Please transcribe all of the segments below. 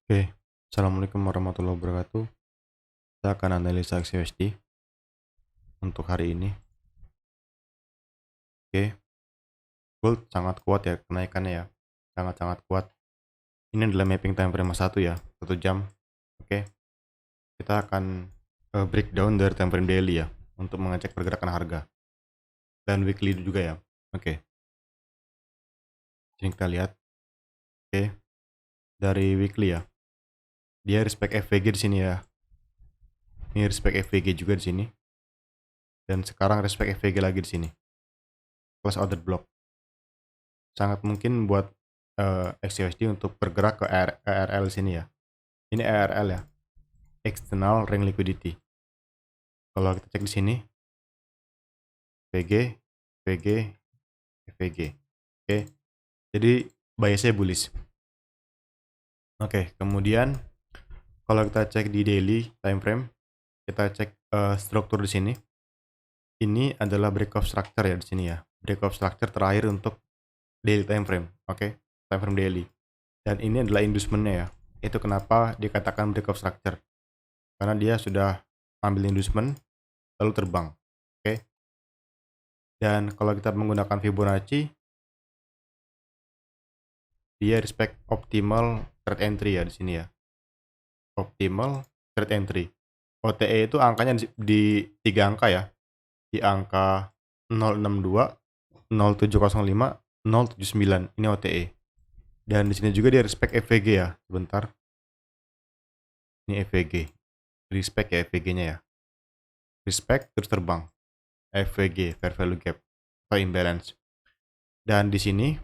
Oke, Assalamualaikum warahmatullahi wabarakatuh. Kita akan analisa XUSD untuk hari ini. Oke, gold sangat kuat ya kenaikannya ya, sangat-sangat kuat. Ini adalah mapping time frame 1 ya, 1 jam. Oke, kita akan breakdown dari time frame daily ya, untuk mengecek pergerakan harga. Dan weekly juga ya. Oke, sini kita lihat. Oke, dari weekly ya, dia respect FVG di sini ya. Ini respect FVG juga di sini. Dan sekarang respect FVG lagi di sini. Plus order block. Sangat mungkin buat XUSD untuk bergerak ke ERL sini ya. Ini ERL ya, external ring liquidity. Kalau kita cek di sini, VG, VG, VG. Oke, jadi biasnya bullish. Oke, kemudian kalau kita cek di daily time frame, kita cek struktur di sini. Ini adalah break of structure ya di sini ya. Break of structure terakhir untuk daily time frame. Oke, time frame daily. Dan ini adalah inducementnya ya. Itu kenapa dikatakan break of structure. Karena dia sudah ambil inducement lalu terbang. Oke. Dan kalau kita menggunakan Fibonacci, dia respect optimal trade entry ya di sini ya. Optimal trade entry. OTE itu angkanya di 3 angka ya. Di angka 062, 0705, 079. Ini OTE. Dan di sini juga dia respect FVG ya. Sebentar. Ini FVG. Respect ya FVG-nya ya. Respect terus terbang. FVG, fair value gap atau imbalance. Dan di sini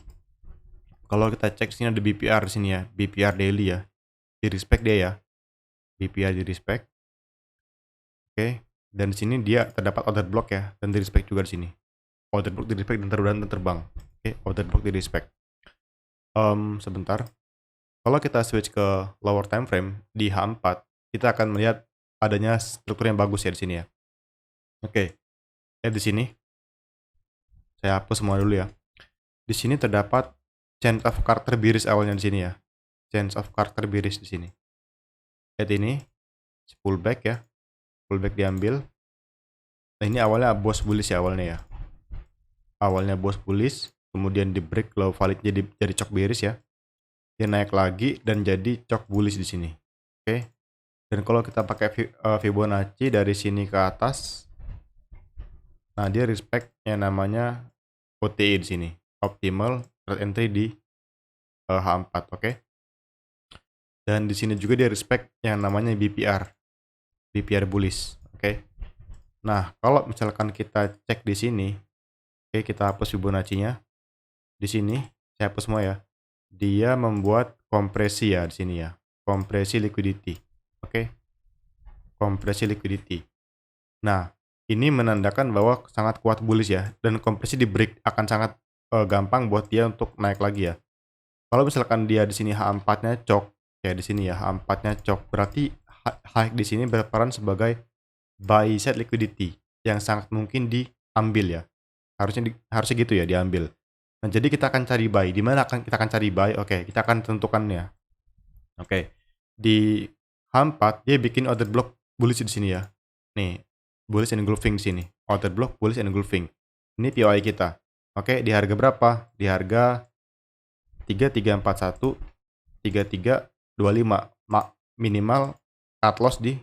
kalau kita cek sini ada BPR di sini ya, BPR daily ya. Di respect dia ya. BPR di respect. Oke. Dan di sini dia terdapat order block ya, dan di respect juga di sini. Order block di respect dan terbang. Oke, order block di respect. Sebentar. Kalau kita switch ke lower time frame di H4, kita akan melihat adanya struktur yang bagus ya di sini ya. Oke. Lihat di sini. Saya hapus semua dulu ya. Di sini terdapat change of character bearish awalnya di sini ya. Change of character bearish di sini. Lihat ini, pullback ya. Pullback diambil. Nah, ini awalnya bos bullish ya awalnya ya. Awalnya bos bullish, kemudian di break low valid jadi chok bearish ya. Dia naik lagi dan jadi chok bullish di sini. Oke. Dan kalau kita pakai Fibonacci dari sini ke atas, nah dia respect yang namanya OTE di sini, optimal trade entry di H4, oke. Dan di sini juga dia respect yang namanya BPR bullish, oke. Nah, kalau misalkan kita cek di sini, oke, kita hapus Fibonacci-nya. Di sini saya hapus semua ya. Dia membuat kompresi ya di sini ya. Kompresi liquidity. Oke. Kompresi liquidity. Nah, ini menandakan bahwa sangat kuat bullish ya, dan kompresi di break akan sangat gampang buat dia untuk naik lagi ya. Kalau misalkan dia di sini H4-nya cok, kayak di sini ya, H4-nya cok, berarti high di sini berperan sebagai buy side liquidity yang sangat mungkin diambil ya. Harusnya gitu ya, diambil. Nah, jadi kita akan cari buy. Di mana kita akan cari buy? Oke, kita akan tentukannya. Oke. Di H4 dia bikin order block bullish di sini ya. Nih, bullish and engulfing di sini. Order block bullish and engulfing. Ini POI kita. Oke, di harga berapa? Di harga 3341 3325. Minimal cut loss di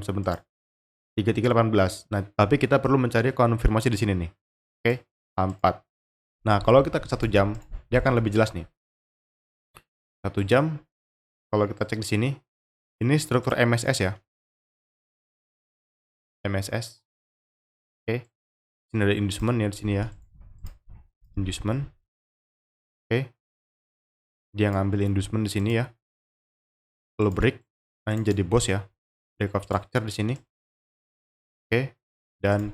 sebentar. 3318. Nah, tapi kita perlu mencari konfirmasi di sini nih. Oke, H4. Nah, kalau kita ke 1 jam, dia akan lebih jelas nih. 1 jam, kalau kita cek di sini, ini struktur MSS ya. MSS. Oke. Sini ada inducement ya di sini ya. Inducement. Oke. Dia ngambil inducement di sini ya. Lalu break, ini jadi bos ya. Break of structure di sini. Oke. Dan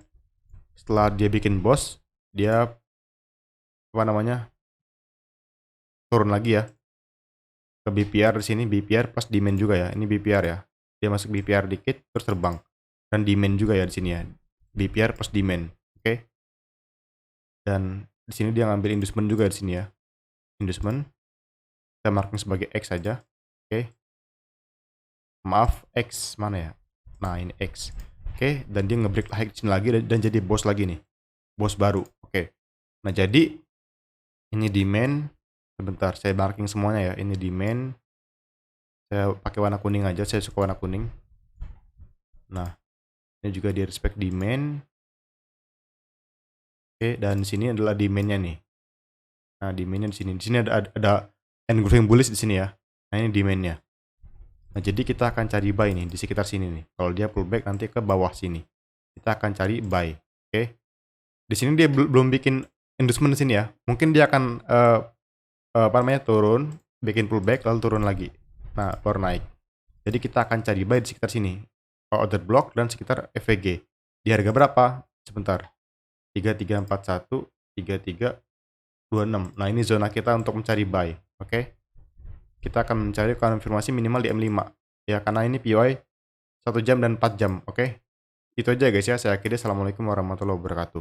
setelah dia bikin bos, dia turun lagi ya ke BPR di sini. BPR pas demand juga ya. Ini BPR ya. Dia masuk BPR dikit terus terbang. Dan demand juga ya di sini ya. BPR pas demand. Oke. Dan di sini dia ngambil inducement juga di sini ya. Inducement. Kita marking sebagai X saja. Oke. Maaf, X mana ya? Nah, ini X. Oke, dan dia ngebreak high sini lagi dan jadi bos lagi nih. Bos baru. Oke. Nah, jadi ini demand. Sebentar, saya marking semuanya ya. Ini demand. Saya pakai warna kuning aja, saya suka warna kuning. Nah, ini juga di respect demand. Oke, dan sini adalah demand-nya nih. Nah, demand-nya di sini. Di sini ada engulfing bullish di sini ya. Nah, ini demand-nya. Nah, jadi kita akan cari buy nih di sekitar sini nih. Kalau dia pullback nanti ke bawah sini. Kita akan cari buy. Oke. Di sini dia belum bikin inducement di sini ya. Mungkin dia akan apa namanya turun, bikin pullback lalu turun lagi. Nah, baru naik. Jadi kita akan cari buy di sekitar sini. Order block dan sekitar FVG. Di harga berapa? Sebentar. 3341, 3326. Nah, ini zona kita untuk mencari buy. Oke. Kita akan mencari konfirmasi minimal di M5. Ya, karena ini POI 1 jam dan 4 jam. Oke. Itu aja guys ya. Saya akhiri. Assalamualaikum warahmatullahi wabarakatuh.